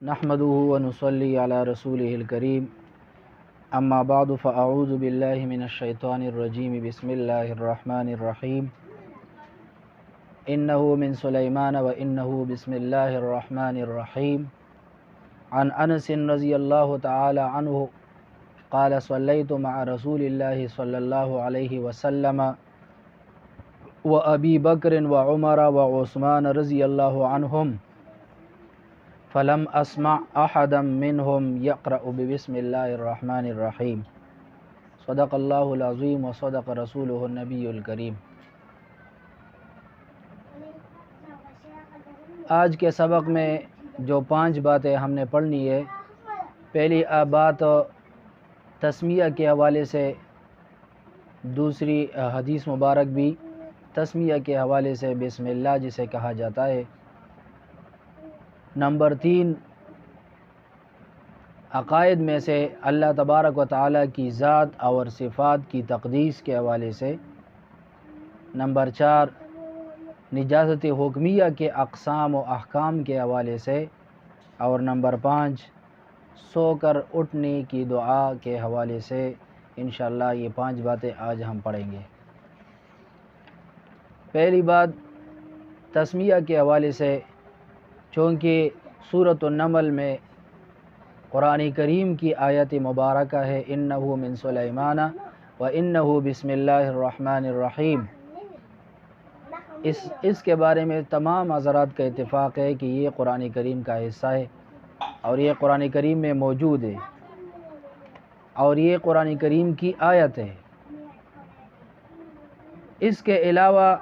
نحمده ونصلي على رسوله الكريم اما بعد فاعوذ بالله من الشيطان الرجيم بسم الله الرحمن الرحيم انه من سليمان وانه بسم الله الرحمن الرحيم عن انس رضي الله تعالى عنه قال صليت مع رسول الله صلى الله عليه وسلم وابي بكر وعمر وعثمان رضي الله عنهم فلم اسمع احدا منهم يقرأ ببسم الله الرحمن الرحيم صدق اللہ العظیم وصدق رسولہ النبی الکریم۔ آج کے سبق میں جو 5 باتیں ہم نے پڑھنی ہے، پہلی بات تسمیہ کے حوالے سے، دوسری حدیث مبارک بھی تسمیہ کے حوالے سے بسم اللہ جسے کہا جاتا ہے، نمبر 3 عقائد میں سے اللہ تبارک و تعالیٰ کی ذات اور صفات کی تقدیس کے حوالے سے، نمبر 4 نجازت حکمیہ کے اقسام و احکام کے حوالے سے، اور نمبر 5 سو کر اٹھنے کی دعا کے حوالے سے۔ انشاءاللہ یہ 5 باتیں آج ہم پڑھیں گے۔ پہلی بات تسمیہ کے حوالے سے، چونکہ سورۃ النمل میں قرآن کریم کی آیت مبارکہ ہے انہ من سلیمان و انہ بسم اللہ الرحمن الرحیم، اس کے بارے میں تمام حضرات کا اتفاق ہے کہ یہ قرآن کریم کا حصہ ہے اور یہ قرآن کریم میں موجود ہے اور یہ قرآن کریم کی آیت ہے۔ اس کے علاوہ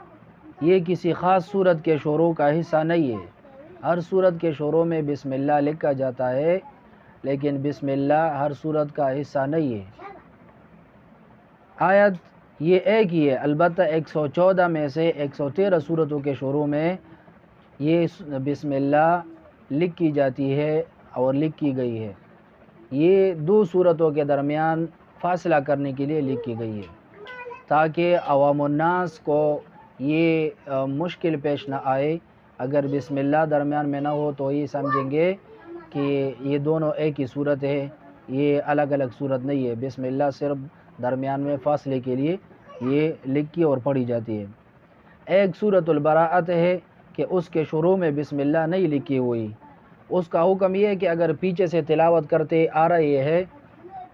یہ کسی خاص سورت کے شروع کا حصہ نہیں ہے۔ ہر سورت کے شروع میں بسم اللہ لکھا جاتا ہے، لیکن بسم اللہ ہر سورت کا حصہ نہیں ہے۔ آیت یہ ایک ہی ہے، البتہ 114 میں سے 113 سورتوں کے شروع میں یہ بسم اللہ لکھی جاتی ہے اور لکھی گئی ہے۔ یہ 2 سورتوں کے درمیان فاصلہ کرنے کے لیے لکھی گئی ہے تاکہ عوام الناس کو یہ مشکل پیش نہ آئے۔ اگر بسم اللہ درمیان میں نہ ہو تو یہ سمجھیں گے کہ یہ دونوں ایک ہی صورت ہے، یہ الگ الگ صورت نہیں ہے۔ بسم اللہ صرف درمیان میں فاصلے کے لیے یہ لکھی اور پڑھی جاتی ہے۔ ایک سورۃ البراءت ہے کہ اس کے شروع میں بسم اللہ نہیں لکھی ہوئی، اس کا حکم یہ ہے کہ اگر پیچھے سے تلاوت کرتے آ رہے ہے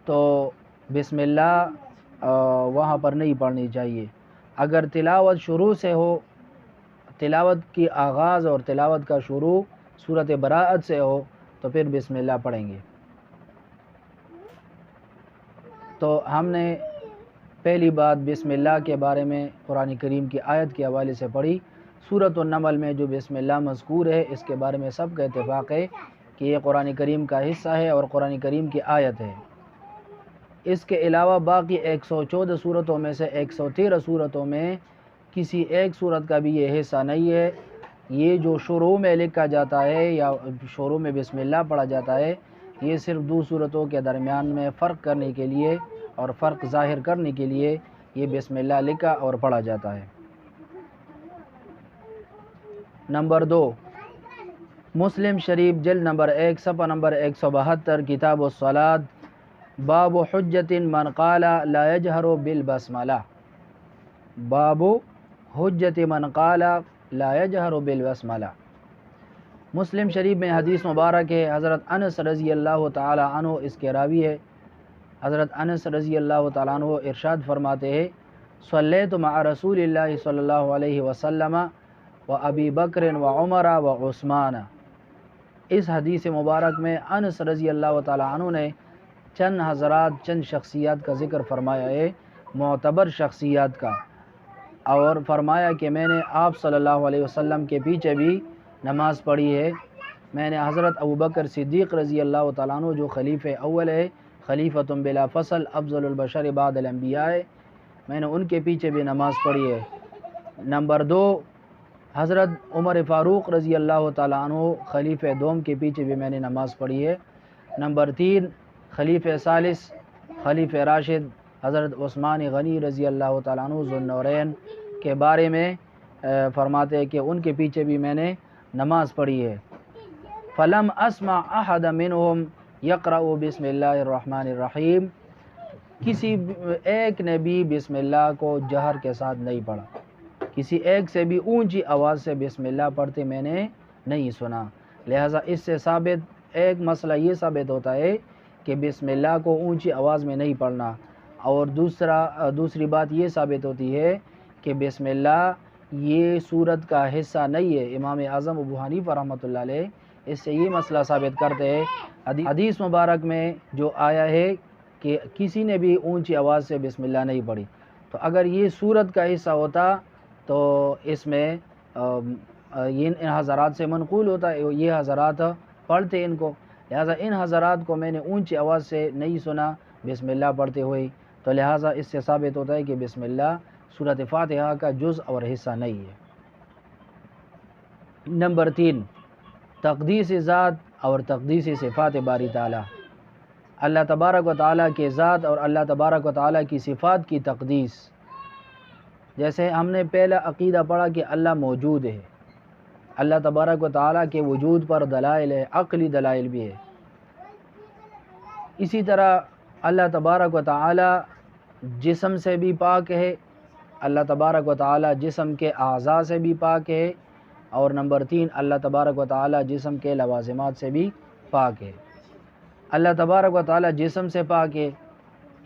تو بسم اللہ وہاں پر نہیں پڑھنی چاہیے۔ اگر تلاوت شروع سے ہو، تلاوت کی آغاز اور تلاوت کا شروع سورۃ براءت سے ہو تو پھر بسم اللہ پڑھیں گے۔ تو ہم نے پہلی بات بسم اللہ کے بارے میں قرآن کریم کی آیت کے حوالے سے پڑھی۔ سورۃ النمل میں جو بسم اللہ مذکور ہے اس کے بارے میں سب کا اتفاق ہے کہ یہ قرآن کریم کا حصہ ہے اور قرآن کریم کی آیت ہے۔ اس کے علاوہ باقی 114 سورتوں میں سے 113 سورتوں میں کسی ایک سورت کا بھی یہ حصہ نہیں ہے۔ یہ جو شروع میں لکھا جاتا ہے یا شروع میں بسم اللہ پڑھا جاتا ہے، یہ صرف 2 سورتوں کے درمیان میں فرق کرنے کے لیے اور فرق ظاہر کرنے کے لیے یہ بسم اللہ لکھا اور پڑھا جاتا ہے۔ نمبر 2 مسلم شریف جلد نمبر 1 صفحہ نمبر 172 کتاب الصلاۃ، باب حجت من قال لا يجهر بالبسملہ، باب حجت من قال لا يجهر بالبسملہ۔ مسلم شریف میں حدیث مبارک ہے، حضرت انس رضی اللہ تعالی عنہ اس کے راوی ہے۔ حضرت انس رضی اللہ تعالیٰ عنہ ارشاد فرماتے ہیں صلیت مع رسول اللہ صلی اللہ علیہ وسلم و ابی بکر و عمر و عثمان۔ اس حدیث مبارک میں انس رضی اللہ تعالیٰ عنہ نے چند حضرات، چند شخصیات کا ذکر فرمایا ہے، معتبر شخصیات کا، اور فرمایا کہ میں نے آپ صلی اللہ علیہ وسلم کے پیچھے بھی نماز پڑھی ہے۔ میں نے حضرت ابوبکر صدیق رضی اللہ تعالیٰ عنہ جو خلیفہ اول ہے، خلیفۃ بلا فصل افضل البشر بعد الانبیاء، میں نے ان کے پیچھے بھی نماز پڑھی ہے۔ نمبر 2 حضرت عمر فاروق رضی اللہ تعالیٰ عنہ خلیفہ دوم کے پیچھے بھی میں نے نماز پڑھی ہے۔ نمبر 3 خلیفہ ثالث خلیفہ راشد حضرت عثمان غنی رضی اللہ تعالیٰ عنہ ذو النورین کے بارے میں فرماتے ہیں کہ ان کے پیچھے بھی میں نے نماز پڑھی ہے۔ فلم اسمع احد منهم یقرأ بسم اللہ الرحمن الرحیم، کسی ایک نے بھی بسم اللہ کو جہر کے ساتھ نہیں پڑھا، کسی ایک سے بھی اونچی آواز سے بسم اللہ پڑھتے میں نے نہیں سنا۔ لہٰذا اس سے ثابت ایک مسئلہ یہ ثابت ہوتا ہے کہ بسم اللہ کو اونچی آواز میں نہیں پڑھنا، اور دوسری بات یہ ثابت ہوتی ہے کہ بسم اللہ یہ سورت کا حصہ نہیں ہے۔ امام اعظم ابو حنیفہ رحمۃ اللہ علیہ اس سے یہ مسئلہ ثابت کرتے ہیں، حدیث مبارک میں جو آیا ہے کہ کسی نے بھی اونچی آواز سے بسم اللہ نہیں پڑھی، تو اگر یہ سورت کا حصہ ہوتا تو اس میں ان حضرات سے منقول ہوتا ہے، یہ حضرات پڑھتے ان کو، لہٰذا ان حضرات کو میں نے اونچی آواز سے نہیں سنا بسم اللہ پڑھتے ہوئے، تو لہٰذا اس سے ثابت ہوتا ہے کہ بسم اللہ سورۃ فاتحہ کا جز اور حصہ نہیں ہے۔ نمبر 3، تقدیس ذات اور تقدیس صفات باری تعالیٰ۔ اللہ تبارک و تعالیٰ کے ذات اور اللہ تبارک و تعالیٰ کی صفات کی تقدیس، جیسے ہم نے پہلا عقیدہ پڑھا کہ اللہ موجود ہے، اللہ تبارک و تعالیٰ کے وجود پر دلائل ہے، عقلی دلائل بھی ہے۔ اسی طرح اللہ تبارک و تعالیٰ جسم سے بھی پاک ہے، اللہ تبارک و تعالیٰ جسم کے اعضاء سے بھی پاک ہے، اور نمبر 3 اللہ تبارک و تعالیٰ جسم کے لوازمات سے بھی پاک ہے۔ اللہ تبارک و تعالیٰ جسم سے پاک ہے،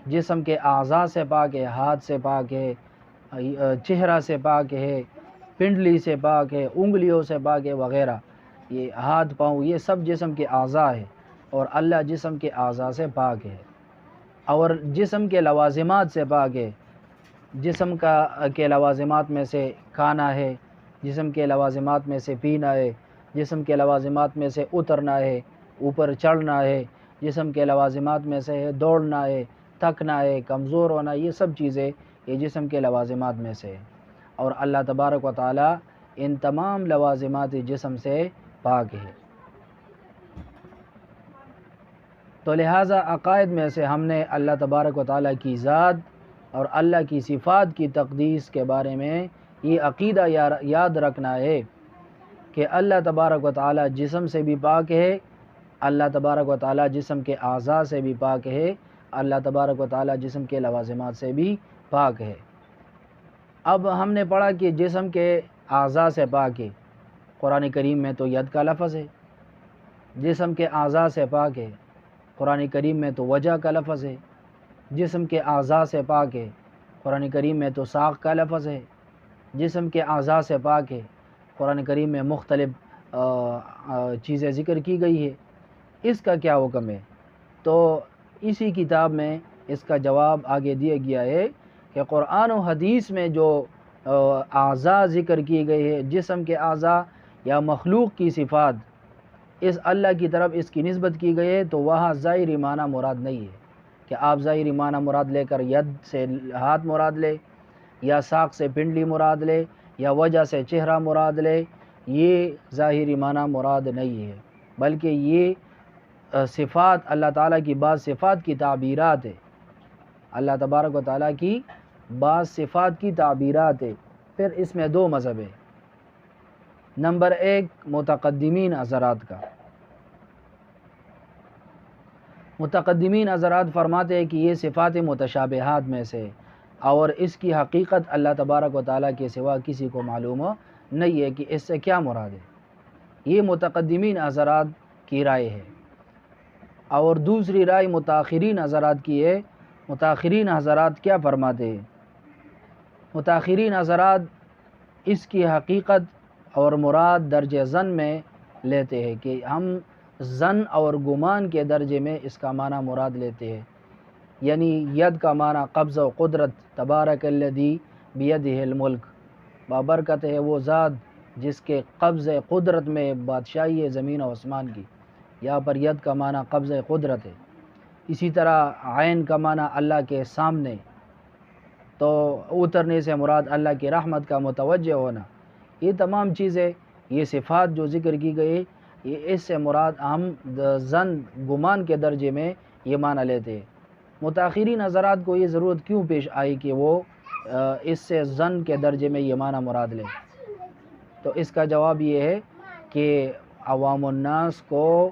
جسم کے اعضاء سے پاک ہے، ہاتھ سے پاک ہے، چہرہ سے پاک ہے، پنڈلی سے پاک ہے، انگلیوں سے پاک ہے وغیرہ، یہ ہاتھ پاؤں یہ سب جسم کے اعضاء ہے، اور اللہ جسم کے اعضاء سے پاک ہے، اور جسم کے لوازمات سے پاک ہے۔ جسم کے لوازمات میں سے کھانا ہے، جسم کے لوازمات میں سے پینا ہے، جسم کے لوازمات میں سے اترنا ہے، اوپر چڑھنا ہے، جسم کے لوازمات میں سے دوڑنا ہے، تھکنا ہے، کمزور ہونا، یہ سب چیزیں یہ جسم کے لوازمات میں سے ہے، اور اللہ تبارک و تعالیٰ ان تمام لوازمات جسم سے پاک ہے۔ تو لہٰذا عقائد میں سے ہم نے اللہ تبارک و تعالیٰ کی ذات اور اللہ کی صفات کی تقدیس کے بارے میں یہ عقیدہ یاد رکھنا ہے کہ اللہ تبارک و تعالیٰ جسم سے بھی پاک ہے، اللہ تبارک و تعالیٰ جسم کے اعضاء سے بھی پاک ہے، اللہ تبارک و تعالیٰ جسم کے لوازمات سے بھی پاک ہے۔ اب ہم نے پڑھا کہ جسم کے اعضاء سے پاک ہے، قرآن کریم میں تو ید کا لفظ ہے، جسم کے اعضاء سے پاک ہے، قرآن کریم میں تو وجہ کا لفظ ہے، جسم کے اعضاء سے پاک ہے، قرآن کریم میں تو ساق کا لفظ ہے، جسم کے اعضاء سے پاک ہے، قرآن کریم میں مختلف چیزیں ذکر کی گئی ہے، اس کا کیا حکم ہے؟ تو اسی کتاب میں اس کا جواب آگے دیا گیا ہے کہ قرآن و حدیث میں جو اعضاء ذکر کی گئی ہے، جسم کے اعضاء یا مخلوق کی صفات اس اللہ کی طرف اس کی نسبت کی گئی ہے، تو وہاں ظاہری معنی مراد نہیں ہے کہ آپ ظاہری معنی مراد لے کر ید سے ہاتھ مراد لے، یا ساق سے پنڈلی مراد لے، یا وجہ سے چہرہ مراد لے، یہ ظاہری معنی مراد نہیں ہے، بلکہ یہ صفات اللہ تعالیٰ کی بعض صفات کی تعبیرات ہے، اللہ تبارک و تعالیٰ کی بعض صفات کی تعبیرات ہے۔ پھر اس میں 2 مذہب ہے۔ نمبر 1 متقدمین حضرات کا، متقدمین حضرات فرماتے ہیں کہ یہ صفات متشابہات میں سے، اور اس کی حقیقت اللہ تبارک و تعالیٰ کے سوا کسی کو معلوم نہیں ہے کہ اس سے کیا مراد ہے، یہ متقدمین حضرات کی رائے ہے۔ اور دوسری رائے متاخرین حضرات کی ہے۔ متاخرین حضرات کیا فرماتے ہیں؟ متاخرین حضرات اس کی حقیقت اور مراد درجہ ظن میں لیتے ہیں کہ ہم ظن اور گمان کے درجے میں اس کا معنی مراد لیتے ہیں، یعنی ید کا معنی قبض و قدرت، تبارک الذی بیدہ الملک، بابرکت ہے وہ ذات جس کے قبض قدرت میں بادشاہی ہے زمین و آسمان کی، یہاں پر ید کا معنی قبض قدرت ہے۔ اسی طرح عین کا معنی اللہ کے سامنے، تو اترنے سے مراد اللہ کی رحمت کا متوجہ ہونا، یہ تمام چیزیں یہ صفات جو ذکر کی گئی یہ اس سے مراد ہم ظن گمان کے درجے میں یہ معنی لیتے ہیں۔ متاخرین حضرات کو یہ ضرورت کیوں پیش آئی کہ وہ اس سے ظن کے درجے میں یہ معنی مراد لیں؟ تو اس کا جواب یہ ہے کہ عوام الناس کو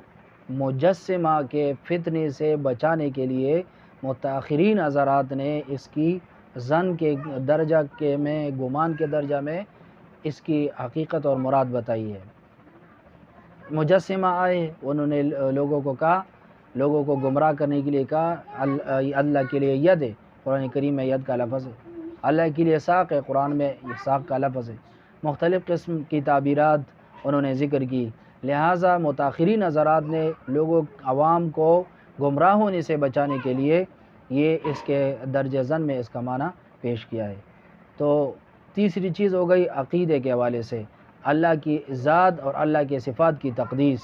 مجسمہ کے فتنے سے بچانے کے لیے متاخرین حضرات نے اس کی ظن کے درجہ کے میں، گمان کے درجہ میں اس کی حقیقت اور مراد بتائی ہے۔ مجسمہ آئے، انہوں نے لوگوں کو کہا، لوگوں کو گمراہ کرنے کے لیے کہا اللہ کے لیے ید ہے، قرآن کریم میں ید کا لفظ ہے، اللہ کے لیے ساق ہے، قرآن میں ساق کا لفظ ہے، مختلف قسم کی تعبیرات انہوں نے ذکر کی۔ لہٰذا متاخرین حضرات نے لوگوں عوام کو گمراہ ہونے سے بچانے کے لیے یہ اس کے درجہ ذن میں اس کا معنی پیش کیا ہے۔ تو تیسری چیز ہو گئی عقیدے کے حوالے سے اللہ کی ذات اور اللہ کے صفات کی تقدیس۔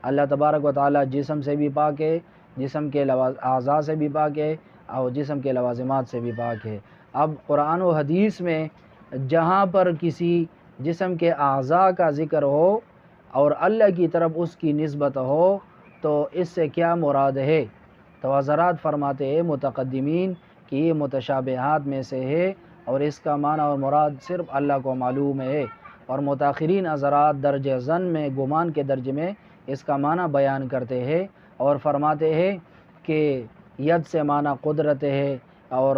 اللہ تبارک و تعالیٰ جسم سے بھی پاک ہے، جسم کے اعضاء سے بھی پاک ہے اور جسم کے لوازمات سے بھی پاک ہے۔ اب قرآن و حدیث میں جہاں پر کسی جسم کے اعضاء کا ذکر ہو اور اللہ کی طرف اس کی نسبت ہو تو اس سے کیا مراد ہے؟ تو حضرات فرماتے ہیں متقدمین کہ یہ متشابہات میں سے ہے اور اس کا معنی اور مراد صرف اللہ کو معلوم ہے، اور متاخرین حضرات درجہ ظن میں، گمان کے درجے میں اس کا معنی بیان کرتے ہیں اور فرماتے ہیں کہ ید سے معنی قدرت ہے اور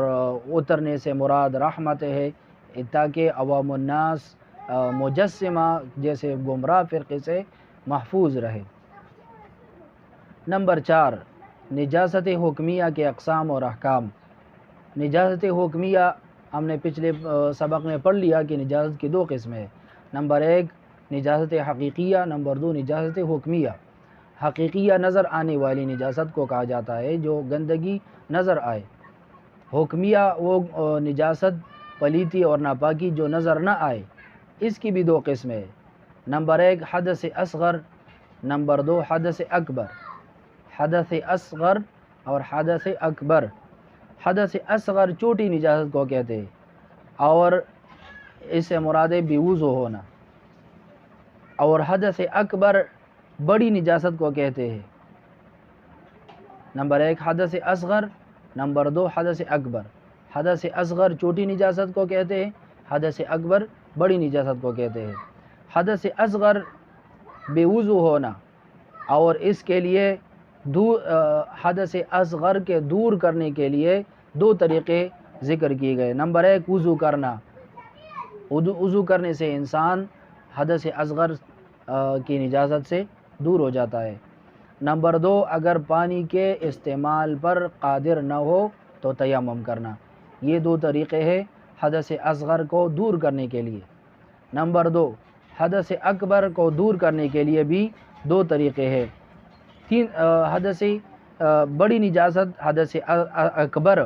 اترنے سے مراد رحمت ہے، تاکہ عوام الناس مجسمہ جیسے گمراہ فرقے سے محفوظ رہے۔ نمبر 4، نجاست حکمیہ کے اقسام اور احکام۔ نجاست حکمیہ ہم نے پچھلے سبق میں پڑھ لیا کہ نجاست کی 2 قسمیں ہیں۔ نمبر 1 نجاست حقیقیہ، نمبر 2 نجاست حکمیہ۔ حقیقیہ نظر آنے والی نجاست کو کہا جاتا ہے جو گندگی نظر آئے۔ حکمیہ وہ نجاست، پلیتی اور ناپاکی جو نظر نہ آئے، اس کی بھی 2 قسمیں ہیں۔ نمبر 1 حدث اصغر، نمبر 2 حدث اکبر۔ حدث اصغر اور حدث اکبر۔ حدث اصغر چھوٹی نجاست کو کہتے ہیں اور اس سے مراد ہے بے وضو ہونا، اور حدث اکبر بڑی نجاست کو کہتے ہیں۔ نمبر 1 حدث اصغر، نمبر 2 حدث اکبر۔ حدث اصغر چھوٹی نجاست کو کہتے ہیں، حدث اکبر بڑی نجاست کو کہتے ہیں۔ حدث اصغر بے وضو ہونا، اور اس کے لیے حدث اصغر کے دور کرنے کے لیے 2 طریقے ذکر کیے گئے۔ نمبر 1 وضو کرنا، وضو کرنے سے انسان حدث اصغر کی نجاست سے دور ہو جاتا ہے۔ نمبر 2 اگر پانی کے استعمال پر قادر نہ ہو تو تیمم کرنا۔ یہ 2 طریقے ہیں حدث اصغر کو دور کرنے کے لیے۔ نمبر 2 حدث اکبر کو دور کرنے کے لیے بھی 2 طریقے ہیں۔ حدث بڑی نجاست حدث اکبر،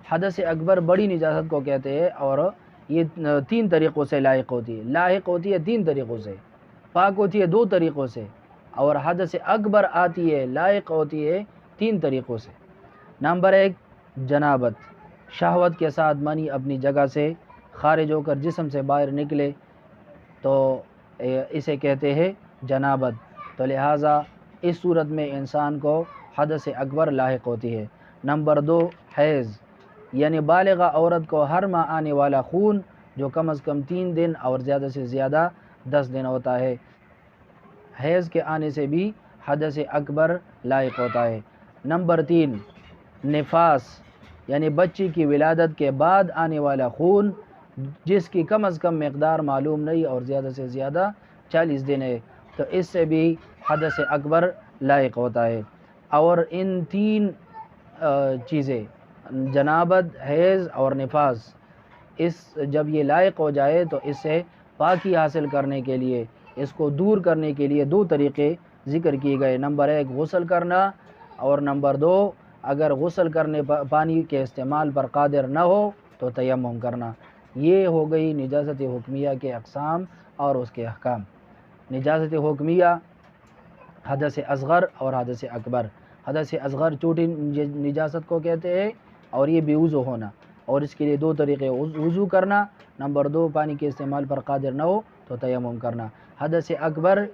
حدث اکبر بڑی نجاست کو کہتے ہیں اور یہ 3 طریقوں سے لاحق ہوتی ہے۔ لاحق ہوتی ہے 3 طریقوں سے، پاک ہوتی ہے 2 طریقوں سے، اور حدث اکبر آتی ہے لاحق ہوتی ہے 3 طریقوں سے۔ نمبر 1 جنابت، شہوت کے ساتھ منی اپنی جگہ سے خارج ہو کر جسم سے باہر نکلے تو اسے کہتے ہیں جنابت، تو لہٰذا اس صورت میں انسان کو حدث اکبر لاحق ہوتی ہے۔ نمبر 2 حیض، یعنی بالغہ عورت کو ہر ماہ آنے والا خون جو کم از کم 3 دن اور زیادہ سے زیادہ 10 دن ہوتا ہے، حیض کے آنے سے بھی حدث اکبر لاحق ہوتا ہے۔ نمبر 3 نفاس، یعنی بچی کی ولادت کے بعد آنے والا خون جس کی کم از کم مقدار معلوم نہیں اور زیادہ سے زیادہ 40 دن ہے، تو اس سے بھی حدث اکبر لاحق ہوتا ہے۔ اور ان 3 چیزیں جنابت، حیض اور نفاس، جب یہ لاحق ہو جائے تو اس سے پاکی حاصل کرنے کے لیے، اس کو دور کرنے کے لیے 2 طریقے ذکر کیے گئے۔ نمبر 1 غسل کرنا، اور نمبر 2 اگر غسل کرنے پانی کے استعمال پر قادر نہ ہو تو تیمم کرنا۔ یہ ہو گئی نجاست حکمیہ کے اقسام اور اس کے احکام۔ نجاست حکمیہ حدث اصغر اور حدث اکبر۔ حدث اصغر چھوٹی نجاست کو کہتے ہیں اور یہ بے وضو ہونا، اور اس کے لیے 2 طریقے، وضو کرنا، نمبر 2 پانی کے استعمال پر قادر نہ ہو تو تیمم کرنا۔ حدث اکبر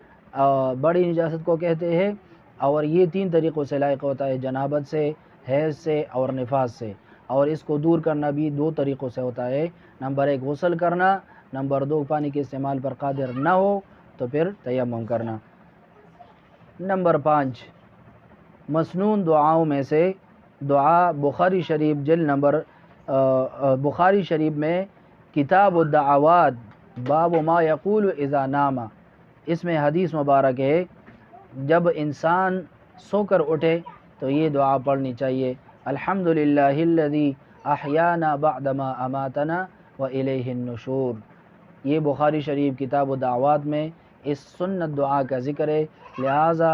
بڑی نجاست کو کہتے ہیں اور یہ 3 طریقوں سے لاحق ہوتا ہے، جنابت سے، حیض سے اور نفاس سے، اور اس کو دور کرنا بھی 2 طریقوں سے ہوتا ہے۔ نمبر 1 غسل کرنا، نمبر 2 پانی کے استعمال پر قادر نہ ہو تو پھر تیمم کرنا۔ نمبر 5 مسنون دعاؤں میں سے دعا بخاری شریف میں کتاب الدعوات باب ما یقول اذا نام، اس میں حدیث مبارک ہے جب انسان سو کر اٹھے تو یہ دعا پڑھنی چاہیے، الحمدللہ الذی احیانا بعدما اماتنا والیہ النشور۔ یہ بخاری شریف کتاب الدعوات میں اس سنت دعا کا ذکر ہے، لہٰذا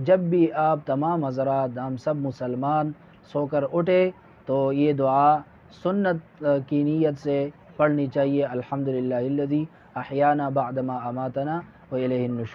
جب بھی آپ تمام حضرات ہم سب مسلمان سو کر اٹھے تو یہ دعا سنت کی نیت سے پڑھنی چاہیے، الحمدللہ الذی احیانا بعدما اماتنا والیہ النشور۔